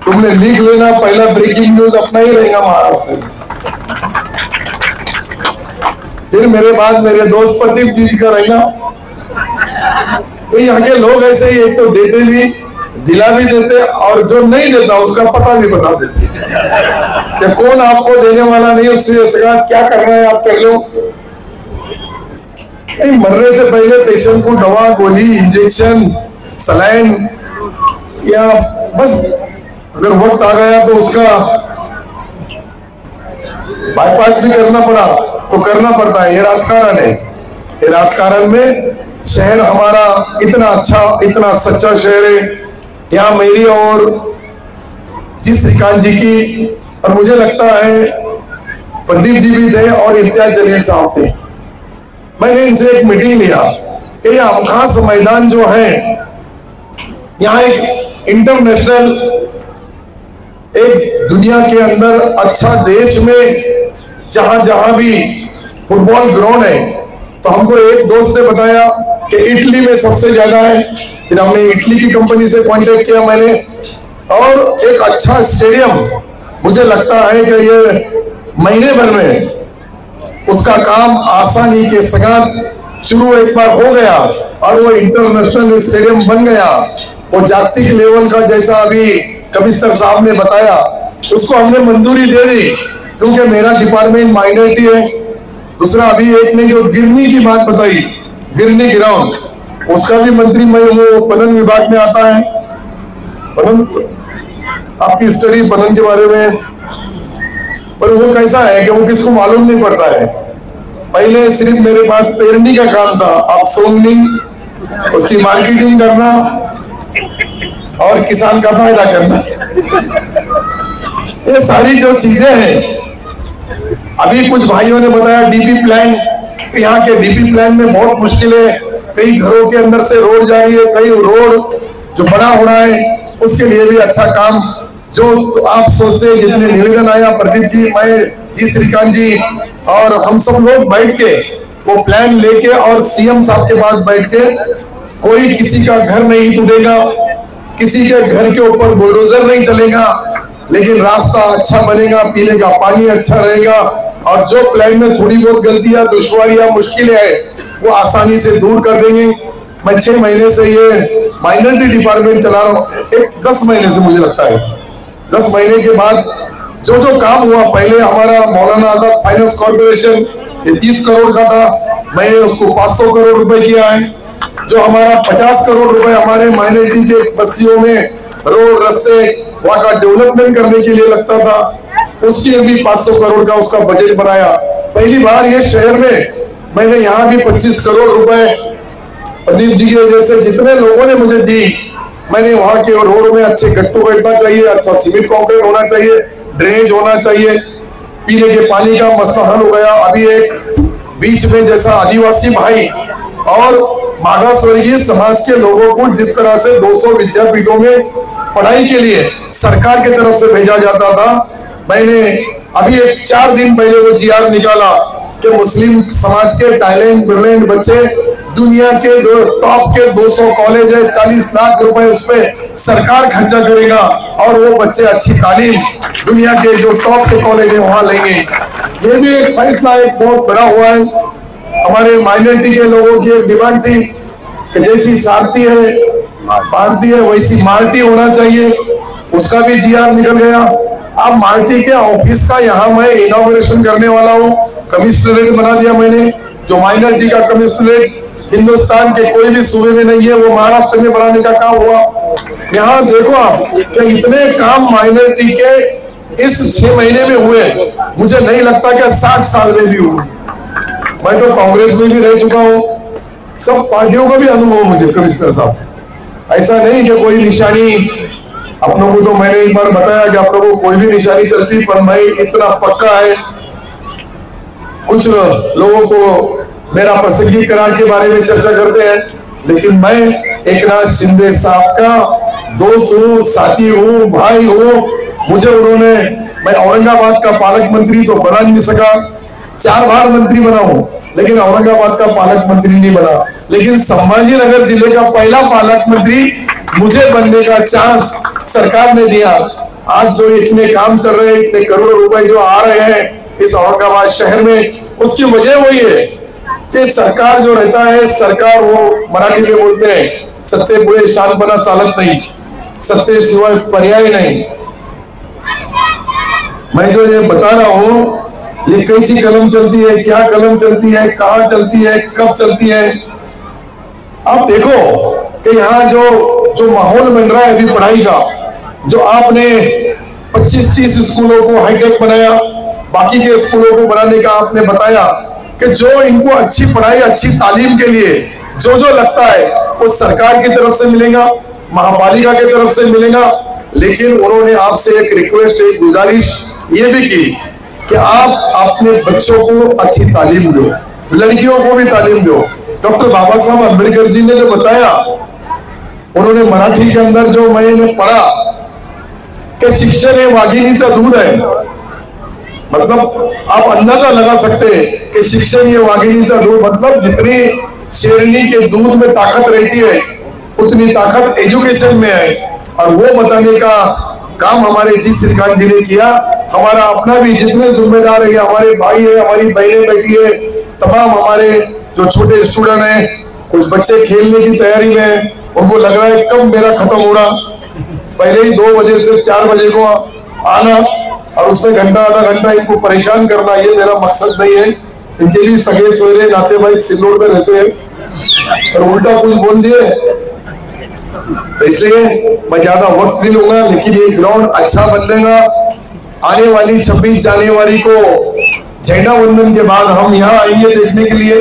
तुमने लिख लेना, पहला ब्रेकिंग न्यूज अपना ही रहेगा महाराष्ट्र में। फिर मेरे बाद मेरे दोस्त प्रदीप जी का रहेगा। तो यहाँ के लोग ऐसे ही, एक तो देते भी, दिला भी देते, और जो नहीं देता उसका पता भी बता देते कि कौन आपको देने वाला नहीं, उससे क्या करना है आप कर लो। मरने से पहले पेशेंट को दवा, गोली, इंजेक्शन, सलाइन, या बस अगर वक्त आ गया तो उसका बाईपास भी करना पड़ा तो करना पड़ता है। ये राजकारण है। ये राजकारण में शहर हमारा इतना अच्छा, इतना सच्चा शहर है। यहाँ मेरी और जी श्रीकांत जी की, और मुझे लगता है प्रदीप जी भी थे और इम्तियाज जलील साहब थे। मैंने इनसे एक मीटिंग लिया कि ये अमखास मैदान जो है, यहाँ एक इंटरनेशनल, एक दुनिया के अंदर अच्छा, देश में जहां जहां भी फुटबॉल ग्राउंड है, तो हमको एक दोस्त ने बताया कि इटली में सबसे ज्यादा है। फिर हमने इटली की कंपनी से कांटेक्ट किया मैंने, और एक अच्छा स्टेडियम, मुझे लगता है कि ये महीने भर में उसका काम आसानी के साथ शुरू एक बार हो गया, और वो इंटरनेशनल स्टेडियम बन गया। वो जागतिक लेवल का, जैसा अभी कमिश्नर साहब ने बताया, उसको हमने मंजूरी दे दी, क्योंकि मेरा डिपार्टमेंट माइनॉरिटी है। दूसरा, अभी एक ने जो गिरनी की बात बताई, गिरनी ग्राउंड, उसका भी मंत्री मैं हूँ, पनन विभाग में आता है। पनन, आपकी स्टडी पनन के बारे में, पर वो कैसा है कि वो किसको मालूम नहीं पड़ता है। पहले सिर्फ मेरे पास पेरनी का काम था, अब सोंगनी, उसकी मार्केटिंग करना और किसान का फायदा करना, ये सारी जो चीजें हैं। अभी कुछ भाइयों ने बताया डीपी प्लान, यहाँ के डीपी प्लान में बहुत मुश्किल है। कई घरों के अंदर से रोड जा रही है, कई रोड जो बना हो रहा है, उसके लिए भी अच्छा काम जो आप सोचते हैं। जितने निवेदन आया, प्रदीप जी, मैं, जी श्रीकांत जी और हम सब लोग बैठ के वो प्लान लेके, और सीएम साहब के पास बैठ के, कोई किसी का घर नहीं टूटेगा, किसी के घर के ऊपर बुलडोजर नहीं चलेगा, लेकिन रास्ता अच्छा बनेगा, पीने का पानी अच्छा रहेगा, और जो प्लान में थोड़ी बहुत गलतियां, दुश्वारियां, मुश्किलें है, वो आसानी से दूर कर देंगे। मैं 6 महीने से ये माइनॉरिटी डिपार्टमेंट चला रहा हूँ, 10 महीने से मुझे लगता है। 10 महीने के बाद जो जो काम हुआ, पहले हमारा मौलाना आजाद फाइनेंस कॉर्पोरेशन 30 करोड़ का था, मैंने उसको 500 करोड़ रुपए किया है। जो हमारा 50 करोड़ रुपए हमारे माइनॉरिटी के बस्तियों में रोड, रास्ते, वहां का डेवलपमेंट करने के लिए लगता था, उसके भी 500 करोड़ का उसका बजट बनाया। पहली बार ये शहर में मैंने यहाँ भी 25 करोड़ रुपए प्रदीप जी के जैसे जितने लोगों ने मुझे दी, मैंने वहां के रोड में अच्छे गट्टू बैठना चाहिए, अच्छा सीमेंट कॉन्क्रीट होना चाहिए, ड्रेनेज होना चाहिए, पीने के पानी का मसला हल हो गया। अभी एक बीच में जैसा आदिवासी भाई और मागास वर्गीय समाज के लोगों को जिस तरह से 200 विद्यापीठों में पढ़ाई के लिए सरकार की तरफ से भेजा जाता था, मैंने अभी 4 दिन पहले वो जीआर निकाला कि मुस्लिम समाज के टैलेंट ब्रिलियंट बच्चे, दुनिया के टॉप के 200 कॉलेज है, 40 लाख रुपए उस पर सरकार खर्चा करेगा, और वो बच्चे अच्छी तालीम दुनिया के जो टॉप के कॉलेज है वहां लेंगे। ये भी एक फैसला एक बहुत बड़ा हुआ है। हमारे माइनॉरिटी के लोगों की एक डिमांड थी कि जैसी सारथी है भारतीय, वैसी मारती होना चाहिए, उसका भी जीआर निकल गया। अब मार्टी के ऑफिस का यहाँ मैं इनॉग्रेशन करने वाला हूँ। कमिश्नरेट बना दिया मैंने, जो माइनॉरिटी का कमिश्नरेट हिंदुस्तान के कोई भी सूबे में नहीं है, वो महाराष्ट्र में बनाने का काम हुआ। यहाँ देखो आप कि इतने काम माइनॉरिटी के इस 6 महीने में हुए, मुझे नहीं लगता कि 60 साल में भी हुए। मैं तो कांग्रेस में भी रह चुका हूँ, सब पार्टियों का भी अनुभव मुझे कमिश्नर साहब। ऐसा नहीं कि कोई निशानी अपनों को, तो मैंने एक बार बताया कि अपनों को कोई भी निशानी चलती, पर मैं इतना पक्का है। कुछ लोगों को मेरा प्रासंगिक करार के बारे में चर्चा करते हैं, लेकिन मैं एकनाथ शिंदे साहब का दोस्त हूँ, साथी हूँ, भाई हूँ। मुझे उन्होंने, मैं औरंगाबाद का पालक मंत्री तो बना नहीं सका, 4 बार मंत्री बना हूं, लेकिन औरंगाबाद का पालक मंत्री नहीं बना। लेकिन संभाजीनगर जिले का पहला पालक मंत्री मुझे बनने का चांस सरकार ने दिया। आज जो इतने काम चल रहे हैं, इतने करोड़ों रुपए जो आ रहे हैं इस औरंगाबाद शहर में, उसकी वजह वही है कि सरकार जो रहता है, सरकार, वो मराठी में बोलते हैं, सत्ते पुढे शांतपणा चालत नहीं, सत्ते शिवाय पर्याय नहीं। मैं जो ये बता रहा हूं, ये कैसी कलम चलती है, क्या कलम चलती है, कहां चलती है, कब चलती है। आप देखो कि यहाँ जो माहौल बन रहा है अभी पढ़ाई का, जो आपने 25-30 स्कूलों को हाईटेक बनाया, बाकी के स्कूलों को बनाने का आपने बताया कि जो इनको अच्छी पढ़ाई, अच्छी तालीम के लिए जो लगता है वो सरकार की तरफ से मिलेगा, महापालिका की तरफ से मिलेगा। लेकिन उन्होंने आपसे एक रिक्वेस्ट, एक गुजारिश ये भी की कि आप अपने बच्चों को अच्छी तालीम दो, लड़कियों को भी तालीम दो। डॉक्टर बाबा साहब अम्बेडकर जी ने जो बताया, उन्होंने मराठी के अंदर जो मैंने पढ़ा कि शिक्षण हे वाघिणीचा दूध है, मतलब आप अंदाजा लगा सकते हैं कि शिक्षण ये वाघिणीचा दूध, मतलब जितनी शेरनी के दूध में ताकत रहती है, उतनी ताकत एजुकेशन में है। और वो बताने का काम हमारे जी श्रीकांत जी ने किया। हमारा अपना भी जितने जिम्मेदार है, हमारे भाई है, हमारी बहनें बैठी है, तमाम हमारे जो छोटे स्टूडेंट हैं, कुछ बच्चे खेलने की तैयारी में, उनको लग रहा है कब मेरा खत्म हो रहा, पहले ही 2 बजे से 4 बजे को आना और उसमें घंटा आधा घंटा इनको परेशान करना, ये मेरा मकसद नहीं है। इनके लिए सगे सोरे नाते भाई सिल्लोड में रहते हैं और उल्टा कुछ बोल दिए, इसलिए मैं ज्यादा वक्त नहीं लूंगा। लेकिन ये ग्राउंड अच्छा बनेगा। आने वाली 26 जनवरी को झंडा वंदन के बाद हम यहाँ आएंगे देखने के लिए,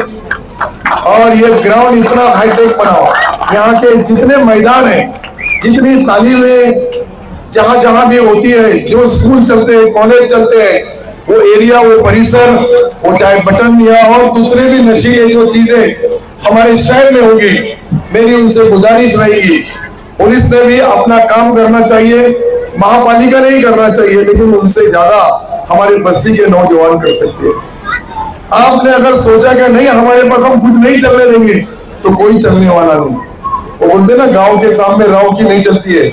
और ये ग्राउंड इतना हाईटेक बना हुआ, यहाँ के जितने मैदान है, जितनी तालीमें जहां जहां भी होती है, जो स्कूल चलते हैं, कॉलेज चलते हैं, वो एरिया, वो परिसर, वो चाहे बटन या और दूसरे भी नशीले जो चीजें हमारे शहर में होगी, मेरी उनसे गुजारिश रहेगी, पुलिस ने भी अपना काम करना चाहिए, महापालिका नहीं करना चाहिए, लेकिन उनसे ज्यादा हमारे बस्ती के नौजवान कर सकते हैं। आपने अगर सोचा कि नहीं हमारे पास हम खुद नहीं चलने देंगे, तो कोई चलने वाला नहीं। वो बोलते ना, गांव के सामने राव की नहीं चलती है।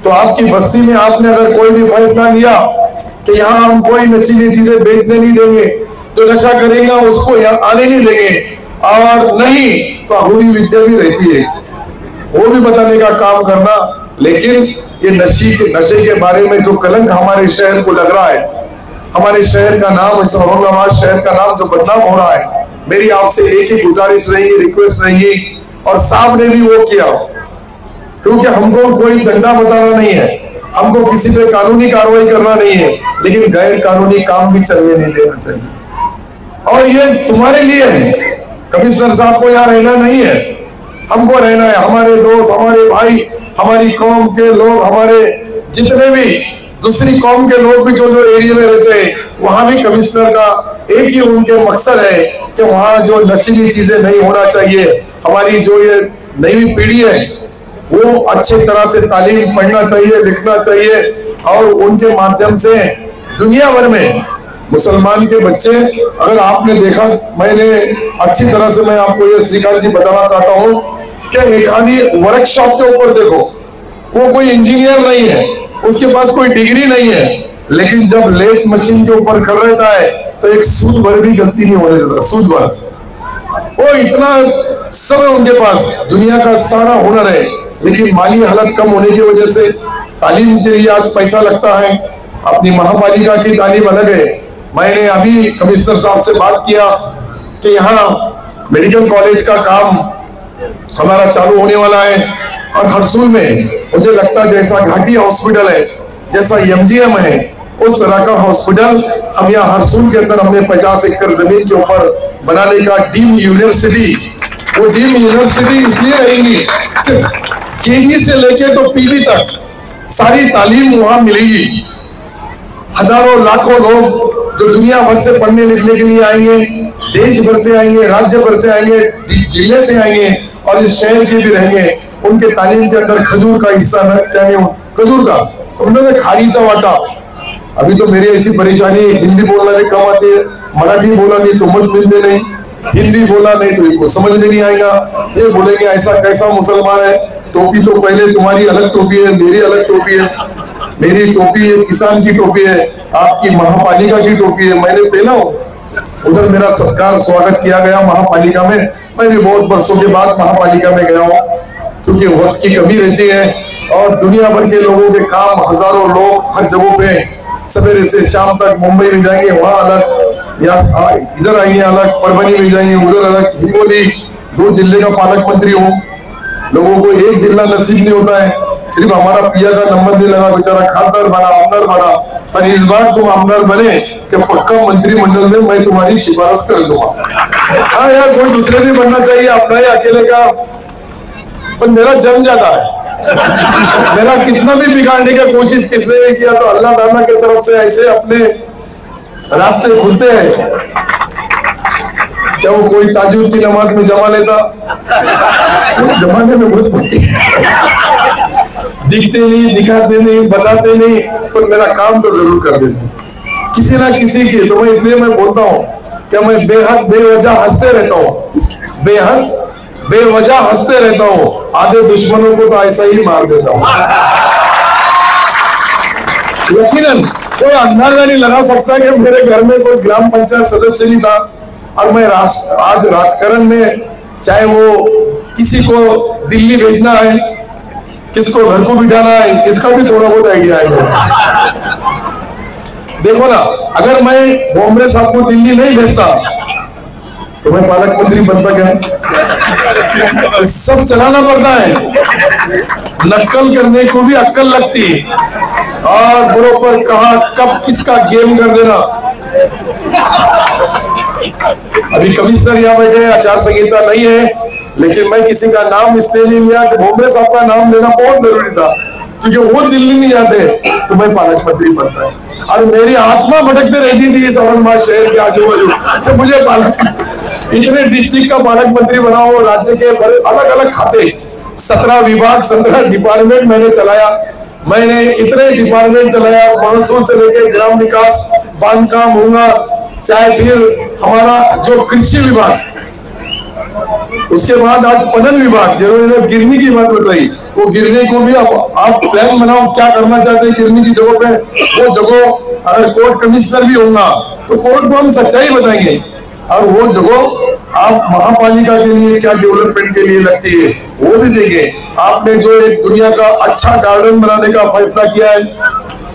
तो आपकी बस्ती में आपने अगर कोई भी फैसला लिया कि यहाँ हम कोई नशीली चीजें बेचने नहीं देंगे, जो नशा करेगा उसको यहाँ आने नहीं देंगे, और नहीं तो अघोरी विद्या भी रहती है, वो भी बताने का काम करना। लेकिन ये नशे के बारे में जो कलंक हमारे शहर को लग रहा है, हमारे शहर का नाम, इस औरंगाबाद शहर का नाम जो बदनाम हो रहा है, मेरी आपसे एक ही गुजारिश रहेगी, रिक्वेस्ट रहेगी, और साहब ने भी वो किया, क्योंकि हमको कोई दंडा बताना नहीं है, हमको किसी पे कानूनी कार्रवाई करना नहीं है, लेकिन गैर कानूनी काम भी चलने नहीं देना चाहिए। और ये तुम्हारे लिए है, कमिश्नर साहब को यहाँ रहना नहीं है, हमको रहना है। हमारे दोस्त, हमारे भाई, हमारी कौम के लोग, हमारे जितने भी दूसरी कौम के लोग भी जो एरिया में रहते हैं, वहां भी कमिश्नर का एक ही उनके मकसद है कि वहां जो नशीली चीजें नहीं होना चाहिए। हमारी जो ये नई पीढ़ी है वो अच्छे तरह से तालीम पढ़ना चाहिए, लिखना चाहिए, और उनके माध्यम से दुनिया भर में मुसलमान के बच्चे, अगर आपने देखा, मैंने अच्छी तरह से मैं आपको ये श्रीकांत जी बताना चाहता हूँ कि एक आधी वर्कशॉप के ऊपर देखो, वो कोई इंजीनियर नहीं है, उसके पास कोई डिग्री नहीं है, लेकिन जब लेथ मशीन के ऊपर खड़ा रहता है तो एक सूद भर भी गलती नहीं होने देता, सूद भर, वो इतना सब उनके पास, दुनिया का सारा हुनर है, लेकिन माली हालत कम होने की वजह से तालीम के लिए आज पैसा लगता है, अपनी महापालिका की तालीम अलग है। मैंने अभी कमिश्नर साहब से बात किया कि यहाँ मेडिकल कॉलेज का काम हमारा चालू होने वाला है और हरसूल में मुझे लगता है जैसा घाटी हॉस्पिटल है, जैसा एमजीएम है, उस तरह का हॉस्पिटल हम यहाँ हरसूल के अंदर हमने 50 एकड़ जमीन के ऊपर बनाने का डीम यूनिवर्सिटी। वो डीम यूनिवर्सिटी इसलिए रहेंगी केजी से लेके तो पीजी तक सारी तालीम वहां मिलेगी। हजारों लाखों लोग जो दुनिया भर से पढ़ने लिखने के लिए आएंगे, देश भर से आएंगे, राज्य भर से आएंगे, जिले से आएंगे और इस शहर के भी रहेंगे, उनके तालीम के अंदर खजूर का हिस्सा न खजूर का उन्होंने खारीचा वाटा। अभी तो मेरी ऐसी परेशानी, हिंदी बोलना भी कम आती है, मराठी बोला नहीं तो मत मिलते नहीं, हिंदी बोला नहीं तो इनको समझ में नहीं आएगा। ये बोलेंगे ऐसा कैसा मुसलमान है, टोपी तो पहले तुम्हारी अलग टोपी है, मेरी अलग टोपी है, मेरी टोपी है किसान की टोपी है, आपकी महापालिका की टोपी है, मैंने पहना हूँ। उधर मेरा सत्कार स्वागत किया गया महापालिका में। मैं भी बहुत वर्षों के बाद महापालिका में गया हूँ क्योंकि वक्त की कमी रहती है और दुनिया भर के लोगों के काम, हजारों लोग हर जगह पे सवेरे से शाम तक मुंबई में जाएंगे वहां अलग, या इधर आएंगे अलग, परभनी में जाएंगे उधर अलग। हिंगोली 2 जिले का पालक मंत्री हूँ, लोगों को एक जिला नसीब नहीं होता है। सिर्फ हमारा पिया का नंबर नहीं लगा, बेचारा खासदार बना, आमदार बना, पर इस बार तुम आमदार बने कि पक्का मंत्रिमंडल में मैं तुम्हारी सिफारिश कर दूंगा। हाँ यार, कोई दूसरे भी बनना चाहिए, अपना ही अकेले का, पर मेरा जम जाता है। मेरा कितना भी बिगाड़ने की कोशिश किसने भी किया तो अल्लाह ताला की तरफ से ऐसे अपने रास्ते खुलते हैं। क्या वो कोई ताजुद की नमाज में जमा लेता? जमाने में बहुत दिखते नहीं, दिखाते नहीं, बताते नहीं, पर मेरा काम तो जरूर कर देते किसी ना किसी की। तो मैं इसलिए मैं बोलता हूँ कि मैं बेहद बेवजह हंसते रहता हूँ, बेहद बेवजह हंसते रहता हूँ। आधे दुश्मनों को तो ऐसा ही मार देता हूँ। यकीनन कोई अंदाजा नहीं लगा सकता कि मेरे घर में कोई ग्राम पंचायत सदस्य नहीं था और मैं आज राजकारण में, चाहे वो किसी को दिल्ली भेजना है, किसको घर को बिठाना है, इसका भी थोड़ा बहुत आइडिया है मेरे पास। देखो ना, अगर मैं बॉम्बे साहब को दिल्ली नहीं भेजता तो मैं पालक मंत्री बनता क्या? सब चलाना पड़ता है, नक्कल करने को भी अक्कल लगती और बरोबर कहा कब किसका गेम कर देना। अभी कमिश्नर यहाँ बैठे, आचार संहिता नहीं है, लेकिन मैं किसी का नाम इसलिए नहीं लिया कि बॉम्बे साहब का नाम लेना बहुत जरूरी था, क्योंकि वो दिल्ली नहीं जाते तो मैं पालक मंत्री बनता है। और मेरी आत्मा भटकते रहती थी इस औरंगाबाद शहर के आजू बाजू तो मुझे इतने डिस्ट्रिक्ट का पालक मंत्री बनाओ, राज्य के अलग अलग खाते, 17 विभाग, 17 डिपार्टमेंट मैंने चलाया। मैंने इतने डिपार्टमेंट चलाया, महसूल से लेकर ग्राम विकास, बांधकाम होगा, चाहे फिर हमारा जो कृषि विभाग, उसके बाद आज पनन विभाग, जिन्होंने गिरनी की बात बताई, वो गिरनी को भी आप प्लान बनाओ क्या करना चाहते हैं गिरनी की जगह पे। वो जगह अगर कोर्ट कमिश्नर भी होगा तो कोर्ट को हम सच्चाई बताएंगे, और वो जगह आप महापालिका के लिए क्या डेवलपमेंट के लिए लगती है वो भी देंगे। आपने जो एक दुनिया का अच्छा गार्डन बनाने का फैसला किया है,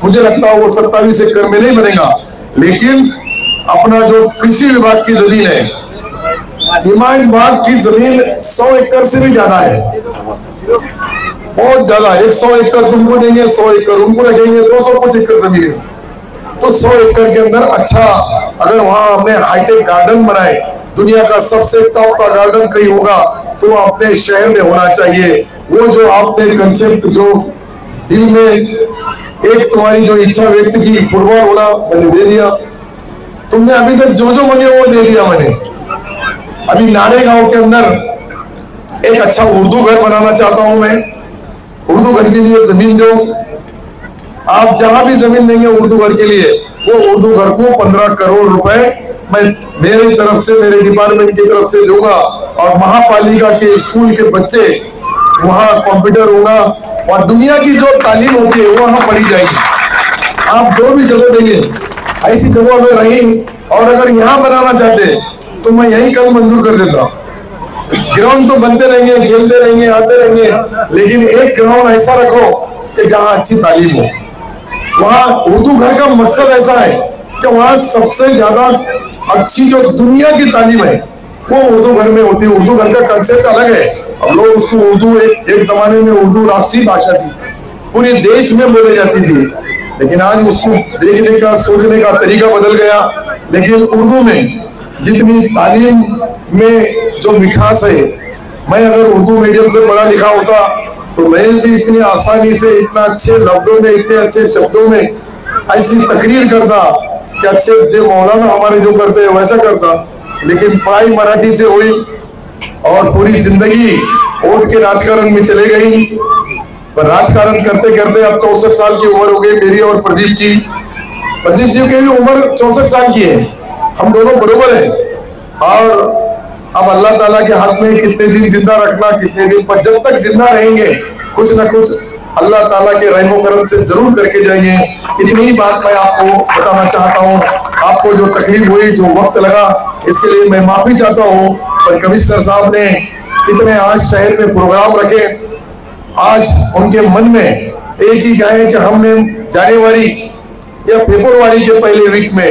मुझे लगता है वो 27 एकड़ में नहीं बनेगा, लेकिन अपना जो कृषि विभाग की जमीन है, हिमायत बाग की जमीन 100 एकड़ से भी ज्यादा है, बहुत ज्यादा। 100 एकड़ तुमको देंगे, 100 एकड़ उनको लगेंगे, 200 कुछ एकड़ जमीन है। तो 100 एकड़ के अंदर अच्छा, अगर वहां हमने हाईटेक गार्डन बनाए, दुनिया का सबसे टॉप का गार्डन कहीं होगा तो अपने शहर में होना चाहिए। वो जो आपने कंसेप्ट जो दिल में एक तुम्हारी जो इच्छा व्यक्त की, फुटबॉल होना, मैंने दे दिया। तुमने अभी तक जो जो मांगे वो दे दिया मैंने। अभी नारे गांव के अंदर एक अच्छा उर्दू घर बनाना चाहता हूं मैं। उर्दू घर के लिए जमीन दो, आप जहां भी जमीन देंगे उर्दू घर के लिए, वो उर्दू घर को 15 करोड़ रुपए मैं मेरी तरफ से, मेरे डिपार्टमेंट की तरफ से दूंगा। और महापालिका के स्कूल के बच्चे, वहां कंप्यूटर होगा, वहां दुनिया की जो तालीम होती है वो वहां पढ़ी जाएगी। आप जो भी जगह देंगे ऐसी जगह में रही, और अगर यहाँ बनाना चाहते तो मैं यही कल मंजूर कर देता। ग्राउंड तो बनते रहेंगे, खेलते रहेंगे, आते रहेंगे, लेकिन एक ग्राउंड ऐसा रखो कि जहां अच्छी तालीम हो। वहाँ उर्दू घर का मकसद ऐसा है कि वहाँ सबसे ज्यादा अच्छी जो दुनिया की तालीम है वो उर्दू घर में होती है। उर्दू घर का कंसेप्ट अलग है। अब लोग उसको उर्दू एक जमाने में उर्दू राष्ट्रीय भाषा थी, पूरे देश में बोली जाती थी, लेकिन आज उसको देखने का सोचने का तरीका बदल गया। लेकिन उर्दू में जितनी तालीम में जो मिठास है, मैं अगर उर्दू मीडियम से पढ़ा लिखा होता तो मैं भी इतनी आसानी से इतना अच्छे लफ्जों में इतने अच्छे शब्दों में ऐसी तकरीर करता कि अच्छे जो मौलाना हमारे जो करते हैं वैसा करता। लेकिन पढ़ाई मराठी से हुई और पूरी जिंदगी वोट के राजकारण में चले गई। पर राजकारण करते करते अब 64 साल की उम्र हो गई मेरी और प्रदीप की। प्रदीप जी की भी उम्र 64 साल की है, हम दोनों बरोबर हैं। और अब अल्लाह ताला के हाथ में कितने दिन जिंदा रखना, कितने दिन, पर जब तक जिंदा रहेंगे कुछ ना कुछ अल्लाह ताला के रहमो करम से जरूर करके जाएंगे। इतनी ही बात मैं आपको बताना चाहता हूँ। आपको जो तकलीफ हुई, जो वक्त लगा, इसके लिए मैं माफी चाहता हूँ। पर कमिश्नर साहब ने इतने आज शहर में प्रोग्राम रखे, आज उनके मन में एक ही क्या है कि हमने जनवरी या फरवरी के पहले वीक में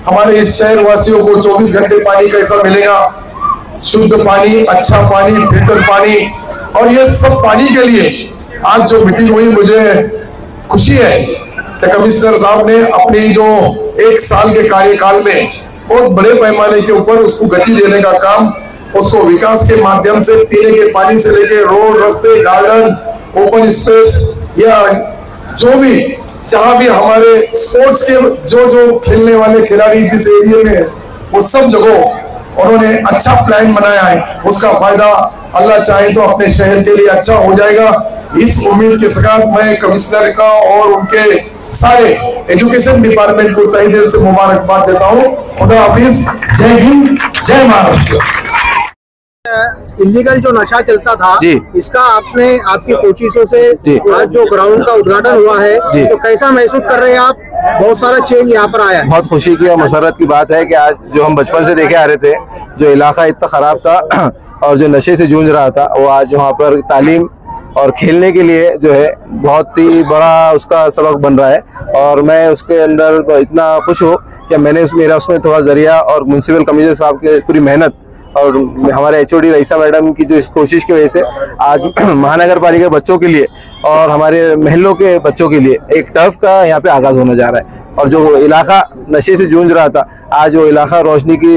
हमारे इस शहर वासियों को 24 घंटे पानी कैसा मिलेगा, शुद्ध पानी, अच्छा पानी, फिल्टर पानी। और ये सब पानी के लिए आज जो मीटिंग हुई, मुझे खुशी है कि कमिश्नर साहब ने अपनी जो 1 साल के कार्यकाल में बहुत बड़े पैमाने के ऊपर उसको गति देने का काम, उसको विकास के माध्यम से पीने के पानी से लेकर रोड, रास्ते, गार्डन, ओपन स्पेस या जो भी जहां भी हमारे स्पोर्ट्स के जो खेलने वाले खिलाड़ी जिस एरिया में है वो सब जगह उन्होंने अच्छा प्लान बनाया है। उसका फायदा अल्लाह चाहे तो अपने शहर के लिए अच्छा हो जाएगा। इस उम्मीद के साथ मैं कमिश्नर का और उनके सारे एजुकेशन डिपार्टमेंट को तहे दिल से मुबारकबाद देता हूँ। खुदा हाफिज, जय हिंद, जय महाराष्ट्र। इलीगल जो नशा चलता था इसका आपकी कोशिशों से आज जो ग्राउंड का उद्घाटन हुआ है तो कैसा महसूस कर रहे हैं आप? बहुत सारा चेंज यहाँ पर आया है। बहुत खुशी की और मसरत की बात है कि आज जो हम बचपन से देखे आ रहे थे, जो इलाका इतना खराब था और जो नशे से जूझ रहा था, वो आज वहाँ पर तालीम और खेलने के लिए जो है बहुत ही बड़ा उसका सबक बन रहा है। और मैं उसके अंदर इतना खुश हूँ कि मेरा उसमें थोड़ा जरिया और म्युनिसिपल कमिश्नर साहब की पूरी मेहनत और हमारे HOD रईसा मैडम की जो इस कोशिश की वजह से आज महानगर पालिका बच्चों के लिए और हमारे महलों के बच्चों के लिए एक टर्फ का यहाँ पे आगाज होने जा रहा है। और जो इलाका नशे से जूझ रहा था, आज वो इलाका रोशनी की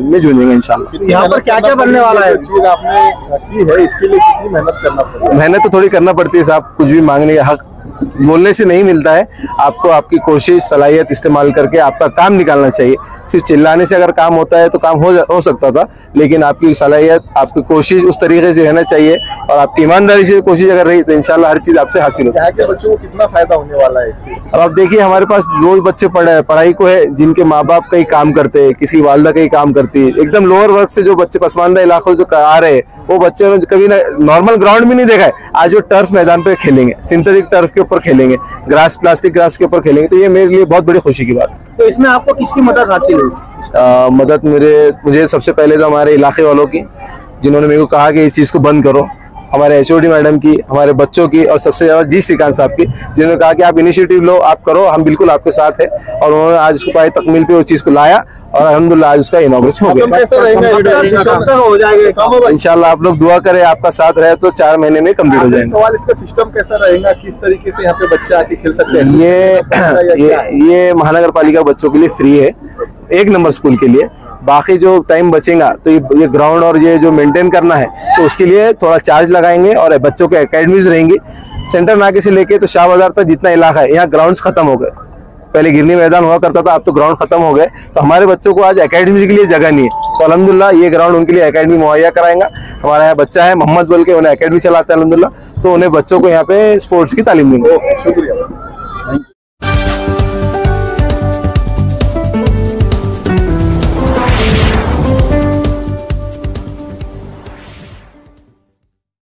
में जूझेंगे इंशाल्लाह। यहाँ पर क्या क्या बनने वाला है? चीज आपने की है, इसके लिए कितनी मेहनत करना पड़ेगा? मेहनत तो थोड़ी करना पड़ती है साहब, कुछ भी मांगने का हक बोलने से नहीं मिलता है। आपको आपकी कोशिश, सलाहियत इस्तेमाल करके आपका काम निकालना चाहिए। सिर्फ चिल्लाने से अगर काम होता है तो काम हो सकता था, लेकिन आपकी सलाहियत, आपकी कोशिश उस तरीके से रहना चाहिए और आपकी ईमानदारी से कोशिश अगर रही तो इंशाल्लाह हर चीज आपसे हासिल होगी। यहाँ के बच्चों को कितना फायदा होने वाला है इससे? अब आप देखिए, हमारे पास जो बच्चे पढ़ाई को है, जिनके माँ बाप कहीं काम करते हैं, किसी वालदा कहीं काम करती है, एकदम लोअर वर्ग से जो बच्चे पसमानदा इलाकों जो आ रहे हैं, वो बच्चे कभी नॉर्मल ग्राउंड भी नहीं देखा है, आज वो टर्फ मैदान पे खेलेंगे, सिंथेटिक टर्फ के ऊपर खेलेंगे, प्लास्टिक ग्रास के ऊपर खेलेंगे। तो ये मेरे लिए बहुत बड़ी खुशी की बात है। तो इसमें आपको किसकी मदद हासिल हुई? मदद मुझे सबसे पहले तो हमारे इलाके वालों की, जिन्होंने मेरे को कहा कि इस चीज को बंद करो, हमारे HOD मैडम की, हमारे बच्चों की, और सबसे ज्यादा जी श्रीकांत साहब की, जिन्होंने कहा कि आप इनिशिएटिव लो, आप करो, हम बिल्कुल आपके साथ है। और उन्होंने आज उसको पाए तकमील पे वो चीज को लाया और अल्हम्दुलिल्लाह आज उसका इनॉग्रेशन हो गया। इंशाल्लाह आप लोग दुआ करें, आपका साथ रहे तो 4 महीने में कम्प्लीट हो जाएगा। सवाल, इसका सिस्टम कैसा रहेगा? किस तरीके से यहाँ पे बच्चे आके खेल सकते हैं? ये महानगर पालिका बच्चों के लिए फ्री है, 1 नंबर स्कूल के लिए। बाकी जो टाइम बचेगा तो ये ग्राउंड और ये जो मेंटेन करना है तो उसके लिए थोड़ा चार्ज लगाएंगे और बच्चों के एकेडमीज रहेंगी। सेंटर नाके से लेके तो शाह बाजार तक जितना इलाका है, यहाँ ग्राउंड्स खत्म हो गए। पहले गिरनी मैदान हुआ करता था, अब तो ग्राउंड खत्म हो गए। तो हमारे बच्चों को आज एकेडमी के लिए जगह नहीं है, तो अल्हम्दुलिल्लाह ये ग्राउंड उनके लिए एकेडमी मुहैया कराएंगा। हमारा यहाँ बच्चा है मोहम्मद बोल के, उन्हें एकेडमी चलाता है अल्हम्दुलिल्लाह, तो उन्हें बच्चों को यहाँ पे स्पोर्ट्स की तालीम देंगे। शुक्रिया।